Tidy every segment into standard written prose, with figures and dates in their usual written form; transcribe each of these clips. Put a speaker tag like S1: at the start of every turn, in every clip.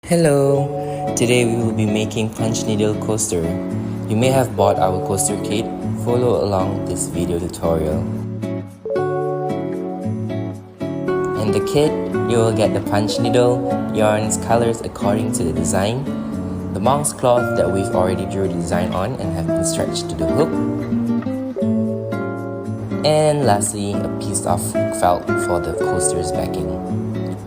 S1: Hello! Today we will be making punch needle coaster. You may have bought our coaster kit. Follow along this video tutorial. In the kit, you will get the punch needle, yarns, colors according to the design, the monk's cloth that we've already drew the design on and have been stretched to the hook, and lastly, a piece of felt for the coaster's backing.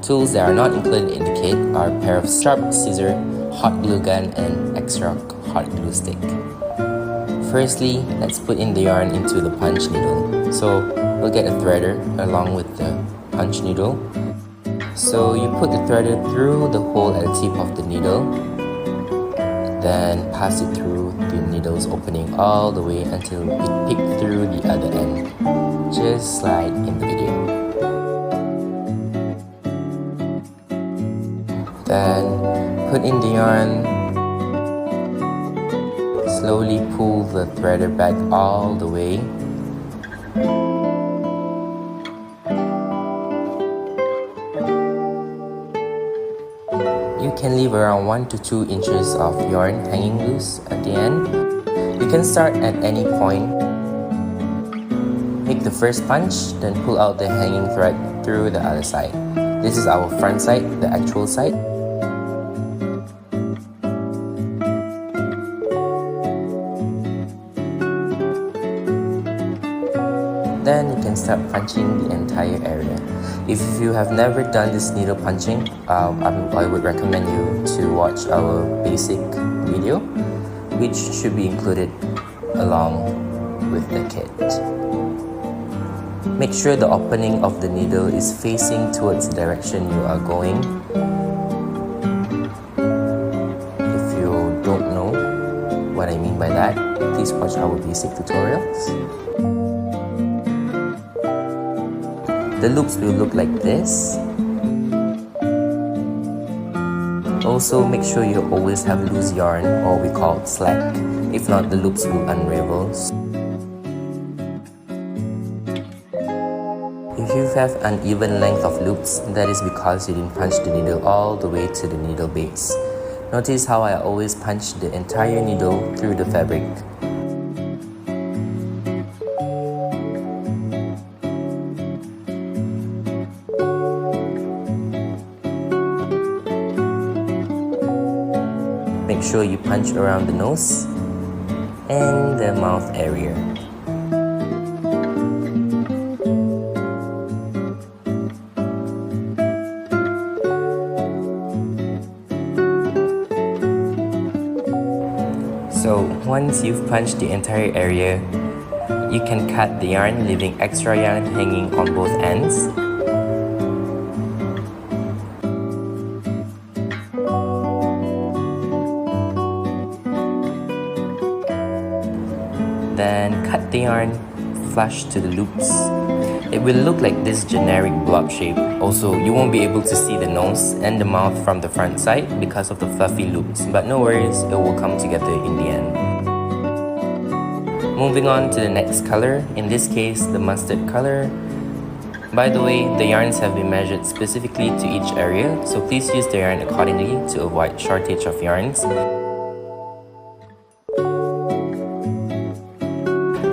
S1: Tools that are not included in the kit are a pair of sharp scissors, hot glue gun, and extra hot glue stick. Firstly, let's put in the yarn into the punch needle. So we'll get a threader along with the punch needle. So you put the threader through the hole at the tip of the needle, then pass it through the needle's opening all the way until it peeks through the other end, just like in the video. Then put in the yarn, slowly pull the threader back all the way. You can leave around 1 to 2 inches of yarn hanging loose at the end. You can start at any point. Make the first punch, then pull out the hanging thread through the other side. This is our front side, the actual side. Then you can start punching the entire area. If you have never done this needle punching, I would recommend you to watch our basic video, which should be included along with the kit. Make sure the opening of the needle is facing towards the direction you are going. If you don't know what I mean by that, please watch our basic tutorials. The loops will look like this. Also, make sure you always have loose yarn, or we call it slack. If not, the loops will unravel. If you have uneven length of loops, that is because you didn't punch the needle all the way to the needle base. Notice how I always punch the entire needle through the fabric. Make sure you punch around the nose and the mouth area. So once you've punched the entire area, you can cut the yarn, leaving extra yarn hanging on both ends. Then cut the yarn flush to the loops. It will look like this generic blob shape. Also, you won't be able to see the nose and the mouth from the front side because of the fluffy loops, but no worries, it will come together in the end. Moving on to the next color, in this case the mustard color. By the way, the yarns have been measured specifically to each area, so please use the yarn accordingly to avoid shortage of yarns.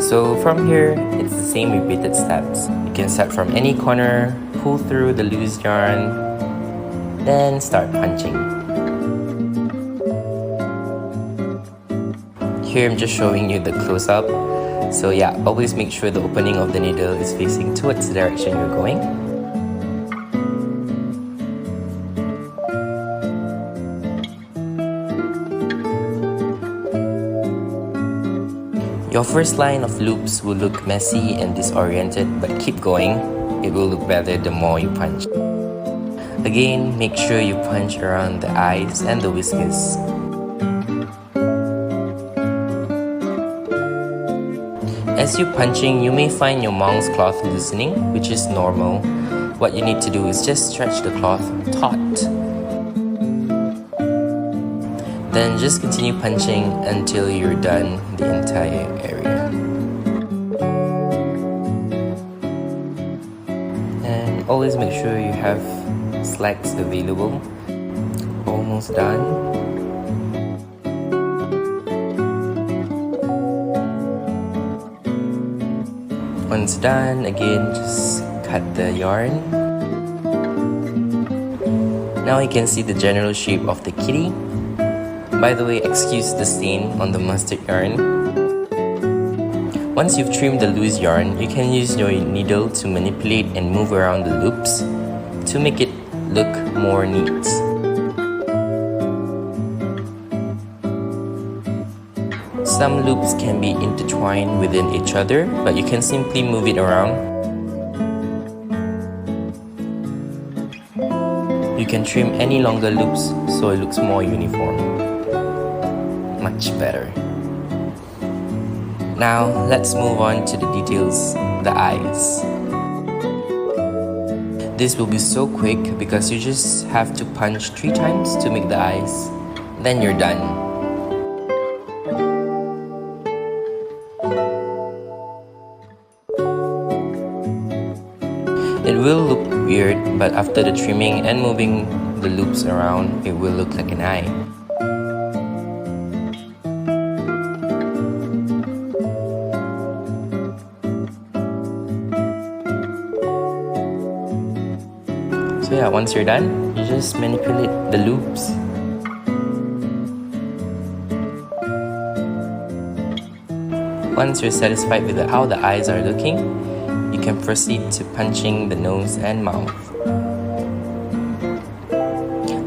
S1: So from here, it's the same repeated steps. You can start from any corner, pull through the loose yarn, then start punching. Here I'm just showing you the close-up. So yeah, always make sure the opening of the needle is facing towards the direction you're going. Your first line of loops will look messy and disoriented, but keep going. It will look better the more you punch. Again, make sure you punch around the eyes and the whiskers. As you're punching, you may find your monk's cloth loosening, which is normal. What you need to do is just stretch the cloth taut. Then just continue punching until you're done the entire area. And always make sure you have slacks available. almost done. Once done, again, just cut the yarn. Now you can see the general shape of the kitty. By the way, excuse the stain on the mustard yarn. Once you've trimmed the loose yarn, you can use your needle to manipulate and move around the loops to make it look more neat. Some loops can be intertwined within each other, but you can simply move it around. You can trim any longer loops so it looks more uniform. Much better. Now, let's move on to the details, the eyes. This will be so quick because you just have to punch 3 times to make the eyes. Then you're done. It will look weird, but after the trimming and moving the loops around, it will look like an eye. So yeah, once you're done, you just manipulate the loops. Once you're satisfied with how the eyes are looking, you can proceed to punching the nose and mouth.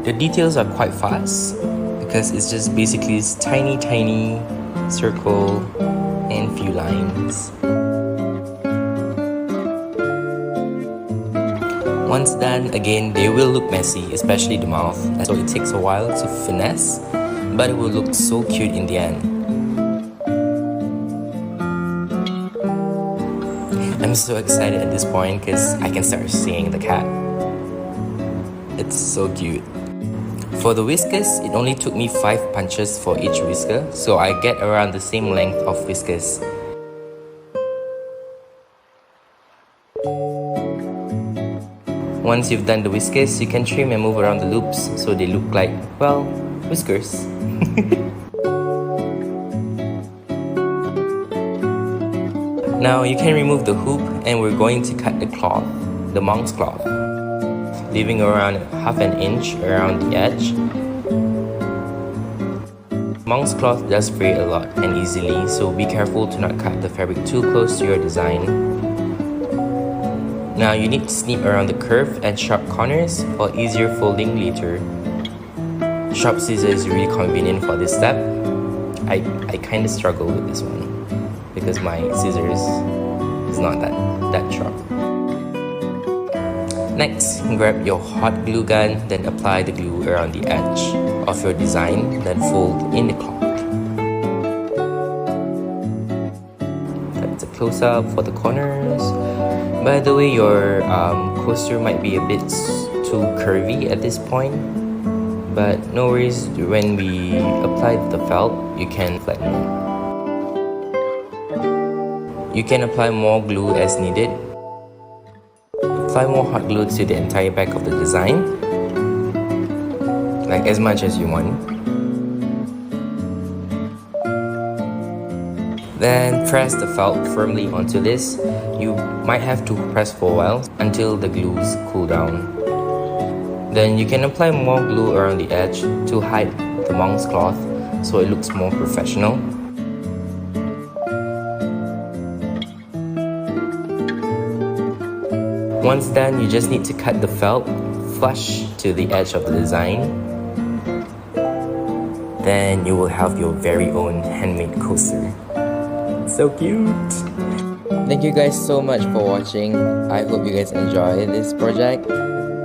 S1: The details are quite fast because it's just basically this tiny circle and few lines. Once done, again, they will look messy, especially the mouth, so it takes a while to finesse, but it will look so cute in the end. I'm so excited at this point because I can start seeing the cat. It's so cute. For the whiskers, it only took me 5 punches for each whisker, so I get around the same length of whiskers. Once you've done the whiskers, you can trim and move around the loops so they look like, well, whiskers. Now you can remove the hoop and we're going to cut the cloth, the monk's cloth, leaving around ½ inch around the edge. Monk's cloth does fray a lot and easily, so be careful to not cut the fabric too close to your design. Now you need to snip around the curve and sharp corners for easier folding later. Sharp scissors is really convenient for this step. I kind of struggle with this one because my scissors is not that sharp. Next, grab your hot glue gun, then apply the glue around the edge of your design, then fold in the cloth. That's a close-up for the corners. By the way, your coaster might be a bit too curvy at this point, but no worries, when we apply the felt, you can flatten it. You can apply more glue as needed. Apply more hot glue to the entire back of the design, like as much as you want. Then press the felt firmly onto this. You might have to press for a while until the glues cool down. Then you can apply more glue around the edge to hide the monk's cloth so it looks more professional. Once done, you just need to cut the felt flush to the edge of the design. Then you will have your very own handmade coaster. So cute! Thank you guys so much for watching. I hope you guys enjoy this project.